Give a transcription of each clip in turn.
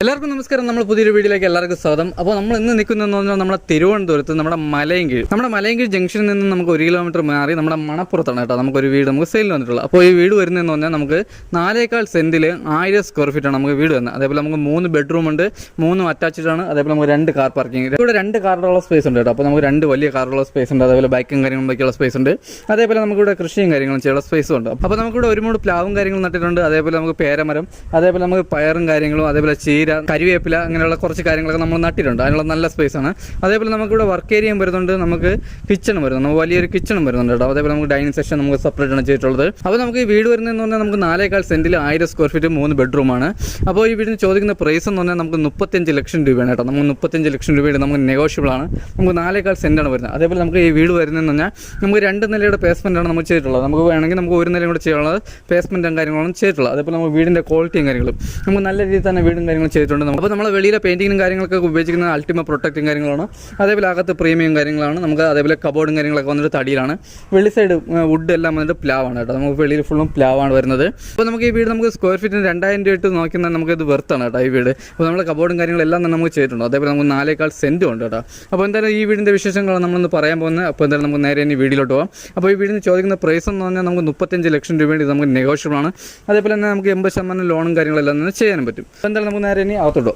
എല്ലാവർക്കും നമസ്കാരം. നമ്മൾ പുതിയൊരു വീഡിയോയിലേക്ക് എല്ലാവർക്കും സ്വാഗതം. അപ്പോൾ നമ്മൾ ഇന്ന് നിൽക്കുന്നതെന്ന് പറഞ്ഞാൽ നമ്മുടെ തിരുവനന്തപുരത്ത് നമ്മുടെ മലയൻകീഴ് ജംഗ്ഷനിൽ നിന്ന് നമുക്ക് 1 കിലോമീറ്റർ മാറി നമ്മുടെ മണപ്പുറത്താണ് കേട്ടോ നമുക്കൊരു വീട് നമുക്ക് സെയിൽ വന്നിട്ടുള്ളത്. അപ്പോൾ ഈ വീട് വരുന്നതെന്ന് പറഞ്ഞാൽ നമുക്ക് 4.25 സെൻറ്റിൽ 1000 സ്ക്വയർ ഫീറ്റാണ് നമുക്ക് വീട് വരുന്നത്. അതേപോലെ നമുക്ക് 3 ബെഡ്റൂം ഉണ്ട്, 3 അറ്റാച്ച്ഡ് ആണ്. അതേപോലെ നമുക്ക് 2 കാർ പാർക്കിംഗ്, ഇവിടെ 2 കാറുള്ള സ്പേസ് ഉണ്ട് കേട്ടോ. അപ്പോൾ നമുക്ക് 2 വലിയ കാറുള്ള സ്പേസ് ഉണ്ട്. അതേപോലെ ബൈക്കും കാര്യങ്ങളും ബൈക്കുള്ള സ്പേസ് ഉണ്ട്. അതേപോലെ നമുക്കിവിടെ കൃഷിയും കാര്യങ്ങളും ചെയ്യാനുള്ള സ്പേസും ഉണ്ട്. അപ്പോൾ നമുക്കിവിടെ ഒരുപാട് പ്ലാവും കാര്യങ്ങളും നട്ടിട്ടുണ്ട്. അതേപോലെ നമുക്ക് പേരമരം, അതേപോലെ നമുക്ക് പയറും കാര്യങ്ങളും, അതേപോലെ ചീര, കരിവേപ്പില, അങ്ങനെയുള്ള കുറച്ച് കാര്യങ്ങളൊക്കെ നമ്മൾ നട്ടിട്ടുണ്ട്. അതിനുള്ള നല്ല സ്പേസാണ്. അതേപോലെ നമുക്കിവിടെ വർക്ക് ഏരിയയും വരുന്നുണ്ട്, നമുക്ക് കിച്ചണും വരുന്നുണ്ട്, നമുക്ക് വലിയൊരു കിച്ചണും വരുന്നുണ്ട് കേട്ടോ. അതേപോലെ നമുക്ക് ഡൈനിങ് സെക്ഷൻ നമുക്ക് സെപ്പറേറ്റ് ആണ് ചെയ്തിട്ടുള്ളത്. അപ്പോൾ നമുക്ക് ഈ വീട് വരുന്നതെന്ന് പറഞ്ഞാൽ നമുക്ക് 4.25 സെൻറ്റിൽ 1000 സ്ക്വയർ ഫീറ്റ് 3 ബെഡ്റൂമാണ്. അപ്പോൾ ഈ വീടിന് ചോദിക്കുന്ന പ്രൈസ് എന്ന് പറഞ്ഞാൽ നമുക്ക് 35 ലക്ഷം രൂപയാണ് കേട്ടോ. നമുക്ക് 35 ലക്ഷം രൂപയുടെ നമുക്ക് നെഗോഷ്യബിൾ ആണ്. നമുക്ക് 4.25 സെൻറ്റാണ് വരുന്നത്. അതേപോലെ നമുക്ക് ഈ വീട് വരുന്നതെന്ന് പറഞ്ഞാൽ നമുക്ക് 2 നിലയുടെ പേസ്മെൻറ്റാണ് നമുക്ക് ചെയ്തിട്ടുള്ളത്. നമുക്ക് വേണമെങ്കിൽ നമുക്ക് 1 നിലയും കൂടെ ചെയ്യാനുള്ളത് പേസ്മെൻറ്റും കാര്യങ്ങളും ചെയ്തിട്ടുള്ളത്. അതേപോലെ നമുക്ക് വീടിൻ്റെ ക്വാളിറ്റിയും കാര്യങ്ങളും നമുക്ക് നല്ല രീതിയിൽ തന്നെ വീടും കാര്യങ്ങളും ചെയ്തിട്ടുണ്ട്. അപ്പോൾ നമ്മൾ വെളിയിലെ പെയിൻറ്റിങ്ങും കാര്യങ്ങളൊക്കെ ഉപയോഗിക്കുന്ന അൾട്ടിമ പ്രൊട്ടക്റ്റും കാര്യങ്ങളാണ്. അതേപോലെ അകത്ത് പ്രീമിയം കാര്യങ്ങളാണ് നമുക്ക്. അതേപോലെ കബോർഡും കാര്യങ്ങളൊക്കെ വന്നിട്ട് തടിയിലാണ്. വെള്ളി സൈഡ് വുഡ് എല്ലാം വന്നിട്ട് പ്ലാവാണ് കേട്ടോ. നമുക്ക് വെളിയിൽ ഫുള്ളും പ്ലാവാണ് വരുന്നത്. അപ്പോൾ നമുക്ക് ഈ വീട് നമുക്ക് സ്ക്വയർ ഫീറ്റിന് 2000 രൂപ ഇട്ട് നോക്കിയാൽ നമുക്ക് ഇത് വെർത്താണ് കേട്ടോ ഈ വീട്. അപ്പോൾ നമ്മൾ കബോർഡും കാര്യങ്ങളെല്ലാം തന്നെ നമുക്ക് ചെയ്തിട്ടുണ്ട്. അതേപോലെ നമുക്ക് 4.25 സെൻറ്റും ഉണ്ട് കേട്ടോ. അപ്പോൾ എന്തായാലും ഈ വീടിൻ്റെ വിശേഷങ്ങളാണ് നമ്മളൊന്ന് പറയാൻ പോകുന്നത്. അപ്പോൾ എന്തായാലും നമുക്ക് നേരെ ഇനി വീഡിയോയിലോട്ട് പോകാം. അപ്പോൾ ഈ വീടിന് ചോദിക്കുന്ന പ്രൈസ് എന്ന് പറഞ്ഞാൽ നമുക്ക് 35 ലക്ഷം രൂപയുടെ നമുക്ക് നെഗോഷ്യബിൾ ആണ്. അതേപോലെ തന്നെ നമുക്ക് 80% ലോണും കാര്യങ്ങളെല്ലാം തന്നെ ചെയ്യാനും പറ്റും. അപ്പോൾ എന്തായാലും നമുക്ക് നേരെ ഇനി അകത്തോട്ടോ.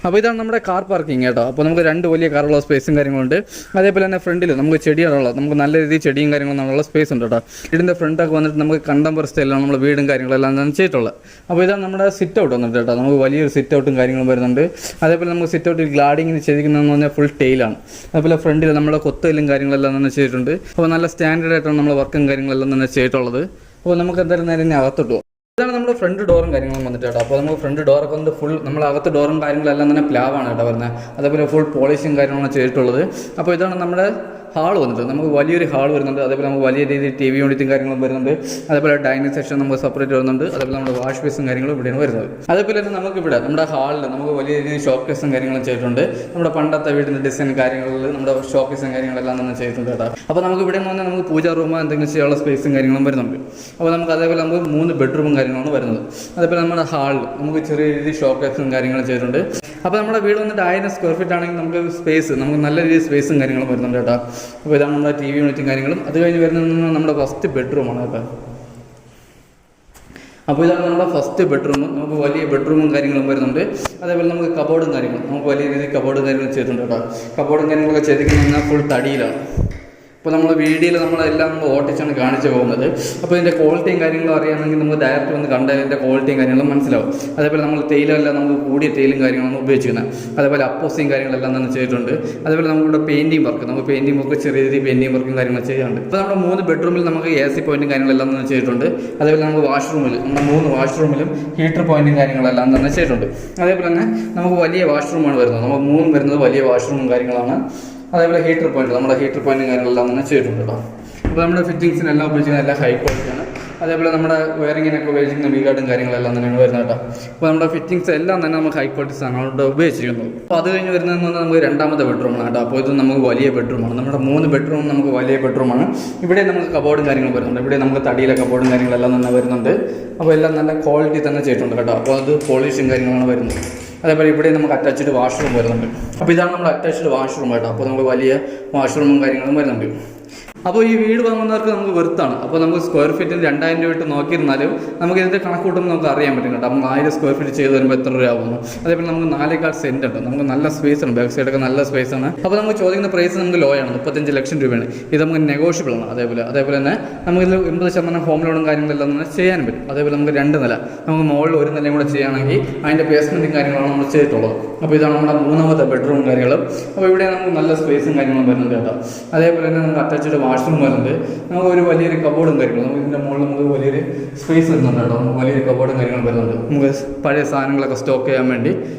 അപ്പോൾ ഇതാണ് നമ്മുടെ കാർ പാർക്കിംഗ് കേട്ടോ. അപ്പോൾ നമുക്ക് 2 വലിയ കാറുള്ള സ്പേസും കാര്യങ്ങളുണ്ട്. അതേപോലെ തന്നെ ഫ്രണ്ടിൽ നമുക്ക് ചെടികളുള്ള നമുക്ക് നല്ല രീതിയിൽ ചെടിയും കാര്യങ്ങളും നമ്മളുള്ള സ്പേസ് ഉണ്ട് കേട്ടോ. വീടിൻ്റെ ഫ്രണ്ടൊക്കെ വന്നിട്ട് നമുക്ക് കണ്ടംപററി സ്റ്റൈലാണ് നമ്മൾ വീടും കാര്യങ്ങളെല്ലാം തന്നെ ചെയ്തിട്ടുള്ളത്. അപ്പോൾ ഇതാണ് നമ്മുടെ സിറ്റ് ഔട്ട് വന്നിട്ട് കേട്ടോ. നമുക്ക് വലിയൊരു സിറ്റ് ഔട്ടും കാര്യങ്ങളും വരുന്നുണ്ട്. അതേപോലെ നമുക്ക് സിറ്റ് ഔട്ടിൽ ഗ്ലാഡിങ്ങിന് ചെയ്തിരിക്കുന്നതെന്ന് പറഞ്ഞാൽ ഫുൾ ടെയിലാണ്. അതേപോലെ ഫ്രണ്ടിൽ നമ്മുടെ കൊത്തയിലും കാര്യങ്ങളെല്ലാം തന്നെ ചെയ്തിട്ടുണ്ട്. അപ്പോൾ നല്ല സ്റ്റാൻഡേർഡ് ആയിട്ടാണ് നമ്മൾ വർക്കും കാര്യങ്ങളെല്ലാം തന്നെ ചെയ്തിട്ടുള്ളത്. അപ്പോൾ നമുക്ക് എന്തായാലും നേരെ ഇനി അകത്തോട്ട് പോകും. ഇതാണ് നമ്മുടെ ഫ്രണ്ട് ഡോറും കാര്യങ്ങളും വന്നിട്ട് കേട്ടോ. അപ്പോൾ നമുക്ക് ഫ്രണ്ട് ഡോറൊക്കെ വന്നിട്ട് ഫുൾ നമ്മൾ അകത്ത് ഡോറും കാര്യങ്ങളെല്ലാം തന്നെ പ്ലാവാണ് കേട്ടോ വരുന്നത്. അതേപോലെ ഫുൾ പോളിഷും കാര്യങ്ങളാണ് ചെയ്തിട്ടുള്ളത്. അപ്പോൾ ഇതാണ് നമ്മുടെ ഹാൾ വന്നിട്ട് നമുക്ക് വലിയൊരു ഹാൾ വരുന്നുണ്ട്. അതേപോലെ നമുക്ക് വലിയ രീതിയിൽ TV യൂണിറ്റും കാര്യങ്ങളും വരുന്നുണ്ട്. അതേപോലെ ഡൈനിങ് സെക്ഷൻ നമുക്ക് സെപ്പറേറ്റ് വരുന്നുണ്ട്. അതേപോലെ നമ്മുടെ വാഷ് ബേസും കാര്യങ്ങളും ഇവിടെയാണ് വരുന്നത്. അതേപോലെ തന്നെ നമുക്കിവിടെ നമ്മുടെ ഹാളിൽ നമുക്ക് വലിയ രീതിയിൽ ഷോക്കേസും കാര്യങ്ങളും ചെയ്തിട്ടുണ്ട്. നമ്മുടെ പണ്ടത്തെ വീടിൻ്റെ ഡിസൈൻ കാര്യങ്ങളിൽ നമ്മുടെ ഷോക്കേസും കാര്യങ്ങളെല്ലാം തന്നെ ചെയ്തിട്ടുണ്ട് കേട്ടോ. അപ്പോൾ നമുക്ക് ഇവിടെ നിന്ന് പറഞ്ഞാൽ നമുക്ക് പൂജാ റൂമോ എന്തെങ്കിലും ചെയ്യാനുള്ള സ്പേസും കാര്യങ്ങളും വരുന്നുണ്ട്. അപ്പോൾ നമുക്ക് അതേപോലെ നമുക്ക് 3 ബെഡ്റൂമും കാര്യങ്ങളാണ് വരുന്നത്. അതേപോലെ നമ്മുടെ ഹാളിൽ നമുക്ക് ചെറിയ രീതിയിൽ ഷോക്കേസും കാര്യങ്ങളും ചെയ്തിട്ടുണ്ട്. അപ്പോൾ നമ്മുടെ വീട് വന്നിട്ട് 1000 സ്ക്വയർ ഫീറ്റ് ആണെങ്കിൽ നമുക്ക് സ്പേസ് നമുക്ക് നല്ല രീതിയിൽ സ്പേസും കാര്യങ്ങളും വരുന്നുണ്ട് കേട്ടോ. അപ്പോൾ ഇതാണ് നമ്മുടെ TV യൂണിറ്റും കാര്യങ്ങളും. അത് കഴിഞ്ഞ് വരുന്നത് നമ്മുടെ ഫസ്റ്റ് ബെഡ്റൂമാണ് കേട്ടോ. അപ്പോൾ ഇതാണ് നമ്മുടെ ഫസ്റ്റ് ബെഡ്റൂം. നമുക്ക് വലിയ ബെഡ്റൂമും കാര്യങ്ങളും വരുന്നുണ്ട്. അതേപോലെ നമുക്ക് കബോർഡും കാര്യങ്ങളും നമുക്ക് വലിയ രീതിയിൽ കബോർഡും കാര്യങ്ങളും ചെയ്തിട്ടുണ്ട് കേട്ടോ. കബോർഡും കാര്യങ്ങളൊക്കെ ചെയ്തിരിക്കുന്നത് ഫുൾ തടിയിലാണ്. അപ്പോൾ നമ്മൾ വീഡിയോയിൽ നമ്മളെല്ലാം നമ്മൾ ഓട്ടിച്ചാണ് കാണിച്ചു പോകുന്നത്. അപ്പോൾ ഇതിൻ്റെ ക്വാളിറ്റിയും കാര്യങ്ങളും അറിയാമെങ്കിൽ നമുക്ക് ഡയറക്റ്റ് വന്ന് കണ്ടാൽ ഇതിൻ്റെ ക്വാളിറ്റിയും കാര്യങ്ങളും മനസ്സിലാവും. അതേപോലെ നമ്മൾ തേയിലെല്ലാം നമുക്ക് കൂടിയ തേയിലും കാര്യങ്ങളാണ് ഉപയോഗിക്കുന്നത്. അതേപോലെ അപ്പോസിയും കാര്യങ്ങളെല്ലാം തന്നെ ചെയ്തിട്ടുണ്ട്. അതേപോലെ നമുക്കിവിടെ പെയിൻറ്റിങ് വർക്ക് നമുക്ക് പെയിൻറ്റിങ് വർക്ക് ചെറിയ രീതിയിൽ പെയിൻറ്റിങ് വർക്കും കാര്യങ്ങളും ചെയ്യാറുണ്ട്. ഇപ്പോൾ നമ്മുടെ 3 ബെഡ്റൂമിൽ നമുക്ക് AC പോയിൻറ്റും കാര്യങ്ങളെല്ലാം തന്നെ ചെയ്തിട്ടുണ്ട്. അതേപോലെ നമുക്ക് വാഷ്റൂമിൽ നമ്മുടെ 3 വാഷ്റൂമിലും ഹീറ്റർ പോയിൻറ്റും കാര്യങ്ങളെല്ലാം തന്നെ ചെയ്തിട്ടുണ്ട്. അതേപോലെ തന്നെ നമുക്ക് വലിയ വാഷ്റൂമാണ് വരുന്നത്. നമുക്ക് 3 വരുന്നത് വലിയ വാഷ്റൂമും കാര്യങ്ങളാണ്. അതേപോലെ ഹീറ്റർ പോയിന്റ് നമ്മുടെ ഹീറ്റർ പോയിന്റും കാര്യങ്ങളെല്ലാം തന്നെ ചെയ്തിട്ടുണ്ട് കേട്ടോ. അപ്പോൾ നമ്മുടെ ഫിറ്റിങ്സിനെല്ലാം ഉപയോഗിക്കുന്ന എല്ലാം ഹൈ ക്വാളിറ്റിയാണ്. അതേപോലെ നമ്മുടെ വയറിങ്ങിനൊക്കെ ഉപയോഗിക്കുന്ന വീഗാർഡും കാര്യങ്ങളെല്ലാം തന്നെയാണ് വരുന്നത് കേട്ടോ. അപ്പോൾ നമ്മുടെ ഫിറ്റിങ്സ് എല്ലാം തന്നെ നമുക്ക് ഹൈ ക്വാളിറ്റി സാധനങ്ങളോട് ഉപയോഗിച്ചിരിക്കുന്നത്. അപ്പോൾ അത് കഴിഞ്ഞ് വരുന്നതെന്ന് പറഞ്ഞാൽ നമുക്ക് 2ാമത്തെ ബെഡ്റൂമാണ് കേട്ടോ. അപ്പോൾ ഇത് നമുക്ക് വലിയ ബെഡ്റൂമാണ്. നമ്മുടെ 3 ബെഡ്റൂം നമുക്ക് വലിയ ബെഡ്റൂമാണ്. ഇവിടെ നമുക്ക് കബോർഡും കാര്യങ്ങളും വരുന്നുണ്ട്. ഇവിടെ നമുക്ക് തടിയിലെ കബോർഡും കാര്യങ്ങളെല്ലാം തന്നെ വരുന്നുണ്ട്. അപ്പോൾ എല്ലാം നല്ല ക്വാളിറ്റി തന്നെ ചെയ്തിട്ടുണ്ട് കേട്ടോ. അപ്പോൾ അത് പോളിഷും കാര്യങ്ങളാണ് വരുന്നത്. അതേപോലെ ഇവിടെ നമുക്ക് അറ്റാച്ച്ഡ് വാഷ്റൂം വരുന്നുണ്ട്. അപ്പോൾ ഇതാണ് നമ്മുടെ അറ്റാച്ച്ഡ് വാഷ്റൂം കേട്ടോ. അപ്പോൾ നമുക്ക് വലിയ വാഷ്റൂമും കാര്യങ്ങളും വരുന്നുണ്ട്. അപ്പോൾ ഈ വീട് വാങ്ങുന്നവർക്ക് നമുക്ക് വെറുത്താണ്. അപ്പോൾ നമുക്ക് സ്ക്വയർ ഫീറ്റിന് 2000 രൂപ ഇട്ട് നോക്കിയിരുന്നാലും നമുക്ക് ഇതിൻ്റെ കണക്കൂട്ടുമ്പോൾ നമുക്ക് അറിയാൻ പറ്റും കേട്ടോ. നമ്മൾ 1000 സ്ക്വയർ ഫീറ്റ് ചെയ്ത് വരുമ്പോൾ എത്ര രൂപ ആകുന്നു. അതേപോലെ നമുക്ക് 4.25 സെൻറ്റ് ഉണ്ട്. നമുക്ക് നല്ല സ്പേസ് ഉണ്ട്. ബാക്ക് സൈഡൊക്കെ നല്ല സ്പേസ് ആണ്. അപ്പോൾ നമുക്ക് ചോദിക്കുന്ന പ്രൈസ് നമുക്ക് ലോ ആണ്, 35 ലക്ഷം രൂപയാണ്. ഇത് നമുക്ക് നെഗോഷ്യബിൾ ആണ്. അതേപോലെ തന്നെ നമുക്കിത് 80% ഹോം ലോണും കാര്യങ്ങളെല്ലാം തന്നെ ചെയ്യാനും പറ്റും. അതേപോലെ നമുക്ക് 2 നില നമുക്ക് മുകളിൽ 1 നിലയും കൂടെ ചെയ്യുകയാണെങ്കിൽ അതിൻ്റെ ബേസ്മെൻറ്റും കാര്യങ്ങളാണ് നമ്മൾ ചെയ്തിട്ടുള്ളത്. അപ്പോൾ ഇതാണ് നമ്മുടെ 3ാമത്തെ ബെഡ്റൂം കാര്യങ്ങളും. അപ്പോൾ ഇവിടെ നമുക്ക് നല്ല സ്പേസും കാര്യങ്ങളും വരുന്നുണ്ട് കേട്ടോ. അതേപോലെ തന്നെ നമുക്ക് അറ്റാച്ച്ഡ് വാഷ്റൂം വരുന്നുണ്ട്. നമുക്ക് ഒരു വലിയൊരു കബോർഡും കാര്യങ്ങളും നമുക്ക് ഇതിൻ്റെ മുകളിൽ നമുക്ക് വലിയൊരു സ്പേസ് വരുന്നുണ്ട് കേട്ടോ. നമുക്ക് വലിയൊരു കബോർഡും കാര്യങ്ങളും വരുന്നുണ്ട് നമുക്ക് പഴയ സാധനങ്ങളൊക്കെ സ്റ്റോക്ക് ചെയ്യാൻ വേണ്ടി.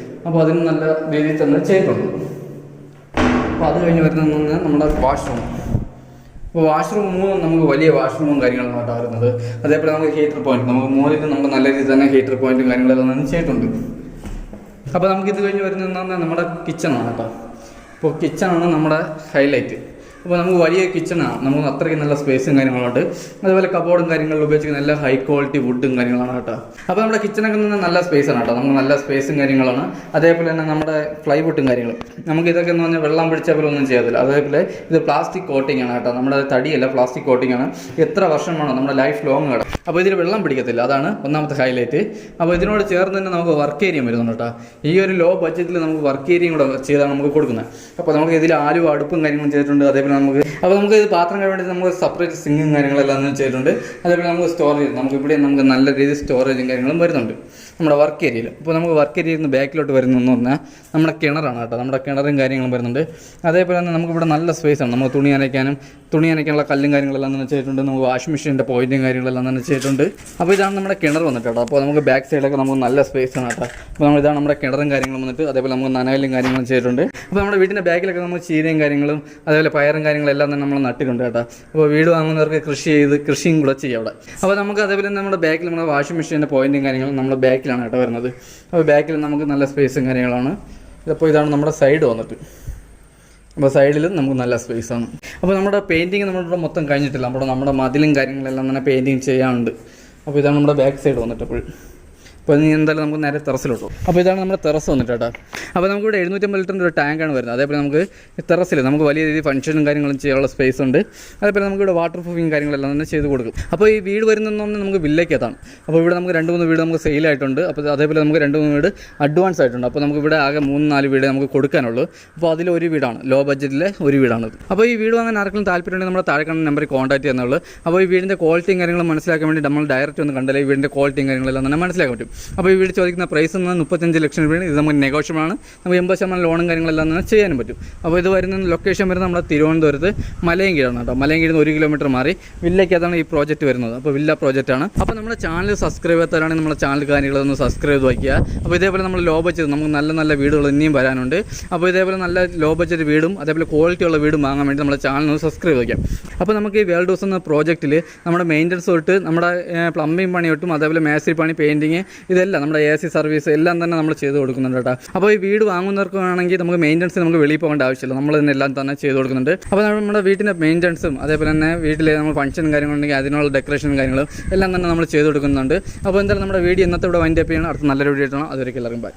അപ്പോൾ അതിന് നല്ല രീതിയിൽ തന്നെ ചെയ്തിട്ടുണ്ട്. അപ്പോൾ അത് കഴിഞ്ഞ് വരുന്നത് നമ്മുടെ വാഷ്റൂം. അപ്പോൾ വാഷ്റൂം 3 നമുക്ക് വലിയ വാഷ്റൂമും കാര്യങ്ങളും കേട്ടോ വരുന്നത്. അതേപോലെ നമുക്ക് ഹീറ്റർ പോയിന്റ് നമുക്ക് 3 നമുക്ക് നല്ല രീതിയിൽ തന്നെ ഹീറ്റർ പോയിന്റും കാര്യങ്ങളെല്ലാം തന്നെ ചെയ്തിട്ടുണ്ട്. അപ്പോൾ നമുക്കിത് കഴിഞ്ഞ് വരുന്നത് നമ്മുടെ കിച്ചണാണ് കേട്ടോ. അപ്പോൾ കിച്ചണാണ് നമ്മുടെ ഹൈലൈറ്റ്. അപ്പോൾ നമുക്ക് വലിയ കിച്ചണാണ്, നമുക്ക് അത്രയ്ക്ക് നല്ല സ്പേസും കാര്യങ്ങളുണ്ട്. അതുപോലെ കബോർഡും കാര്യങ്ങളിൽ ഉപയോഗിച്ചിരിക്കുന്ന നല്ല ഹൈ ക്വാളിറ്റി വുഡും കാര്യങ്ങളാണ് കേട്ടോ. അപ്പോൾ നമ്മുടെ കിച്ചണൊക്കെ നിന്ന് നല്ല സ്പേസാണ് കേട്ടോ, നമുക്ക് നല്ല സ്പേസും കാര്യങ്ങളാണ്. അതേപോലെ തന്നെ നമ്മുടെ ഫ്ലൈവുഡും കാര്യങ്ങളും നമുക്ക് ഇതൊക്കെ എന്ന് പറഞ്ഞാൽ വെള്ളം പിടിച്ച പോലെ ഒന്നും ചെയ്യത്തില്ല. അതേപോലെ ഇത് പ്ലാസ്റ്റിക് കോട്ടിംഗ് ആണ് കേട്ടോ, നമ്മുടെ തടിയല്ല, പ്ലാസ്റ്റിക് കോട്ടിംഗ് ആണ്. എത്ര വർഷം വേണം, നമ്മുടെ ലൈഫ് ലോങ് കേട്ടോ. അപ്പോൾ ഇതിൽ വെള്ളം പിടിക്കത്തില്ല, അതാണ് ഒന്നാമത്തെ ഹൈലൈറ്റ്. അപ്പോൾ ഇതിനോട് ചേർന്ന് തന്നെ നമുക്ക് വർക്ക് ഏരിയ വരുന്നുണ്ട് കേട്ടോ. ഈ ഒരു ലോ ബഡ്ജറ്റിൽ നമുക്ക് വർക്ക് ഏരിയയും കൂടെ ചെയ്താണ് നമുക്ക് കൊടുക്കുന്നത്. അപ്പോൾ നമുക്ക് ഇതിൽ ആലും അടുപ്പും കാര്യങ്ങളും ചെയ്തിട്ടുണ്ട്. അതേപോലെ നമുക്ക് ഇത് പാത്രം കഴിയാൻ വേണ്ടി നമുക്ക് സെപ്പറേറ്റ് സിങ്കും കാര്യങ്ങളെല്ലാം ചെയ്തിട്ടുണ്ട്. അതേപോലെ നമുക്ക് സ്റ്റോറേജ്, നമുക്ക് ഇവിടെ നമുക്ക് നല്ല രീതിയിൽ സ്റ്റോറേജും കാര്യങ്ങളും വരുന്നുണ്ട് നമ്മുടെ വർക്ക് ഏരിയയിൽ. അപ്പോൾ നമുക്ക് വർക്ക് ഏരിയയിൽ നിന്ന് ബാക്കിലോട്ട് വരുന്നതെന്ന് പറഞ്ഞാൽ നമ്മുടെ കിണറാണ് കേട്ടോ, നമ്മുടെ കിണറും കാര്യങ്ങളും വരുന്നുണ്ട്. അതേപോലെ തന്നെ നമുക്കിവിടെ നല്ല സ്പേസാണ്, നമുക്ക് തുണി നനയ്ക്കാനുള്ള കല്ലും കാര്യങ്ങളെല്ലാം തന്നെ ചെയ്തിട്ടുണ്ട്. നമുക്ക് വാഷിംഗ് മെഷീൻ്റെ പോയിൻറ്റും കാര്യങ്ങളെല്ലാം തന്നെ ചെയ്തിട്ടുണ്ട്. അപ്പോൾ ഇതാണ് നമ്മുടെ കിണർ വന്നിട്ട് കേട്ടോ. അപ്പോൾ നമുക്ക് ബാക്ക് സൈഡൊക്കെ നമുക്ക് നല്ല സ്പേസാണ് കേട്ടോ. അപ്പോൾ ഇതാണ് നമ്മുടെ കിണറും കാര്യങ്ങളും വന്നിട്ട്. അതേപോലെ നമുക്ക് നനകലും കാര്യങ്ങളും ചെയ്തിട്ടുണ്ട്. അപ്പോൾ നമ്മുടെ വീടിൻ്റെ ബാക്കിലൊക്കെ നമ്മൾ ചീരയും കാര്യങ്ങളും അതേപോലെ പയറും കാര്യങ്ങളെല്ലാം തന്നെ നമ്മൾ നട്ടിട്ടുണ്ട് കേട്ടോ. അപ്പോൾ വീട് വാങ്ങുന്നവർക്ക് കൃഷിയും കൂടെ ചെയ്യാം അവിടെ. അപ്പോൾ നമുക്ക് അതേപോലെ നമ്മുടെ ബാക്കിൽ നമ്മുടെ വാഷിംഗ് മെഷീൻ്റെ പോയിൻറ്റും കാര്യങ്ങളും നമ്മുടെ ബാക്കിലാണ് കേട്ടോ വരുന്നത്. അപ്പോൾ ബാക്കിൽ നമുക്ക് നല്ല സ്പേസും കാര്യങ്ങളാണ്. അപ്പോൾ ഇതാണ് നമ്മുടെ സൈഡ് വന്നിട്ട്. അപ്പോൾ സൈഡിലും നമുക്ക് നല്ല സ്പേസാണ്. അപ്പോൾ നമ്മുടെ പെയിൻറ്റിങ് നമ്മളിവിടെ മൊത്തം കഴിഞ്ഞിട്ടില്ല, നമ്മുടെ മതിലും കാര്യങ്ങളെല്ലാം തന്നെ പെയിൻറ്റിങ് ചെയ്യാനുണ്ട്. അപ്പോൾ ഇതാണ് നമ്മുടെ ബാക്ക് സൈഡ് വന്നിട്ട്. അപ്പോൾ ഇനി എന്തായാലും നമുക്ക് നേരെ ടെറസിലോട്ടോ. അപ്പോൾ ഇതാണ് നമ്മുടെ ടെറസ് വന്നിട്ട് കേട്ടോ. അപ്പോൾ നമുക്കിവിടെ 750 ലിറ്ററിൻ്റെ ഒരു ടാങ്കാണ് വരുന്നത്. അതേപോലെ നമുക്ക് ടെറസിൽ നമുക്ക് വലിയ രീതിയിൽ ഫംഗ്ഷനും കാര്യങ്ങളും ചെയ്യാനുള്ള സ്പേസ് ഉണ്ട്. അതേപോലെ നമുക്കിവിടെ വാട്ടർ പ്രൂഫിങ് കാര്യങ്ങളെല്ലാം തന്നെ ചെയ്ത് കൊടുക്കും. അപ്പോൾ ഈ വീട് വരുന്നതെന്ന് നമുക്ക് വില്ലേക്കകത്താണ്. അപ്പോൾ ഇവിടെ നമുക്ക് 2-3 വീട് നമുക്ക് സെയിലായിട്ടുണ്ട്. അപ്പോൾ അതേപോലെ നമുക്ക് 2-3 വീട് അഡ്വാൻസ് ആയിട്ടുണ്ട്. അപ്പോൾ നമുക്ക് ഇവിടെ ആകെ 3-4 വീട് നമുക്ക് കൊടുക്കാനുള്ളൂ. അപ്പോൾ അതിലൊരു വീടാണ്, ലോ ബഡ്ജറ്റിലെ ഒരു വീടാണത്. അപ്പോൾ ഈ വീട് വാങ്ങാൻ ആർക്കെങ്കിലും താല്പര്യമുണ്ടെങ്കിൽ നമ്മുടെ താഴെ കാണുന്ന നമ്പറിൽ കോൺടാക്ട് ചെയ്യുന്നുള്ളൂ. അപ്പോൾ ഈ വീടിൻ്റെ ക്വാളിറ്റിയും കാര്യങ്ങളും മനസ്സിലാക്കാൻ വേണ്ടി നമ്മൾ ഡയറക്റ്റ് ഒന്ന് കണ്ടാലേ ഈ വീടിൻ്റെ ക്വാളിറ്റിയും കാര്യങ്ങളെല്ലാം തന്നെ മനസ്സിലാക്കാൻ പറ്റും. അപ്പോൾ ഈ വീട് ചോദിക്കുന്ന പ്രൈസ് എന്ന് 35 ലക്ഷം രൂപയാണ്. ഇത് നമുക്ക് നെഗോഷ്യബിൾ ആണ്. നമുക്ക് 80% ലോണും കാര്യങ്ങളെല്ലാം തന്നെ ചെയ്യാനും പറ്റും. അപ്പോൾ ഇത് വരുന്ന ലൊക്കേഷൻ വരുന്നത് നമ്മുടെ തിരുവനന്തപുരത്ത് മലയൻകീഴാണ് കേട്ടോ. മലയൻകീഴിൽ നിന്ന് 1 കിലോമീറ്റർ മാറി വില്ലയ്ക്കകത്താണ് ഈ പ്രോജക്റ്റ് വരുന്നത്. അപ്പോൾ വില്ല പ്രോജക്റ്റാണ്. അപ്പോൾ നമ്മുടെ ചാനൽ സബ്സ്ക്രൈബ് ചെയ്യാത്തവരാണെങ്കിൽ നമ്മുടെ ചാനൽ കാര്യങ്ങളൊന്ന് സബ്സ്ക്രൈബ് ചെയ്ത് വയ്ക്കുക. അപ്പോൾ ഇതേപോലെ നമ്മൾ ലോ ബഡ്ജറ്റ് നമുക്ക് നല്ല വീടുകൾ ഇനിയും വരാനുണ്ട്. അപ്പോൾ ഇതേപോലെ നല്ല ലോ ബഡ്ജറ്റ് വീടും അതേപോലെ ക്വാളിറ്റി ഉള്ള വീടും വാങ്ങാൻ വേണ്ടി നമ്മുടെ ചാനൽ ഒന്ന് സബ്സ്ക്രൈബ് വയ്ക്കാം. അപ്പോൾ നമുക്ക് ഈ വേൾഡ് ഹൗസ് എന്ന പ്രോജക്റ്റിൽ നമ്മുടെ മെയിൻ്റനൻസ് തൊട്ട് നമ്മുടെ പ്ലംബിംഗ് പണി തൊട്ടും അതേപോലെ മേസ്ത്രി പണി, പെയിൻറ്റിങ്, ഇതെല്ലാം നമ്മുടെ AC സർവീസ് എല്ലാം തന്നെ നമ്മൾ ചെയ്ത് കൊടുക്കുന്നുണ്ട് കേട്ടോ. അപ്പോൾ ഈ വീട് വാങ്ങുന്നവർക്ക് വേണമെങ്കിൽ നമുക്ക് മെയിൻ്റനൻസ് നമുക്ക് വെളിയിൽ പോകേണ്ട ആവശ്യമില്ല, നമ്മൾ തന്നെ എല്ലാം തന്നെ ചെയ്ത് കൊടുക്കുന്നുണ്ട്. അപ്പോൾ നമ്മുടെ വീട്ടിൻ്റെ മെയിൻ്റനൻസും അതേപോലെ തന്നെ വീട്ടിലെ നമ്മൾ ഫംഗ്ഷനും കാര്യങ്ങളുണ്ടെങ്കിൽ അതിനുള്ള ഡെക്കറേഷനും കാര്യങ്ങളും എല്ലാം തന്നെ നമ്മൾ ചെയ്ത് കൊടുക്കുന്നുണ്ട്. അപ്പോൾ എന്തായാലും നമ്മുടെ വീഡിയോ ഇന്നത്തെ ഇവിടെ വൈൻഡ് അപ്പ് ചെയ്യണം. അടുത്ത നല്ലൊരു വീഡിയോ ആയിട്ടാണ്. അതുവരെയ്ക്കും എല്ലാവർക്കും ബൈ.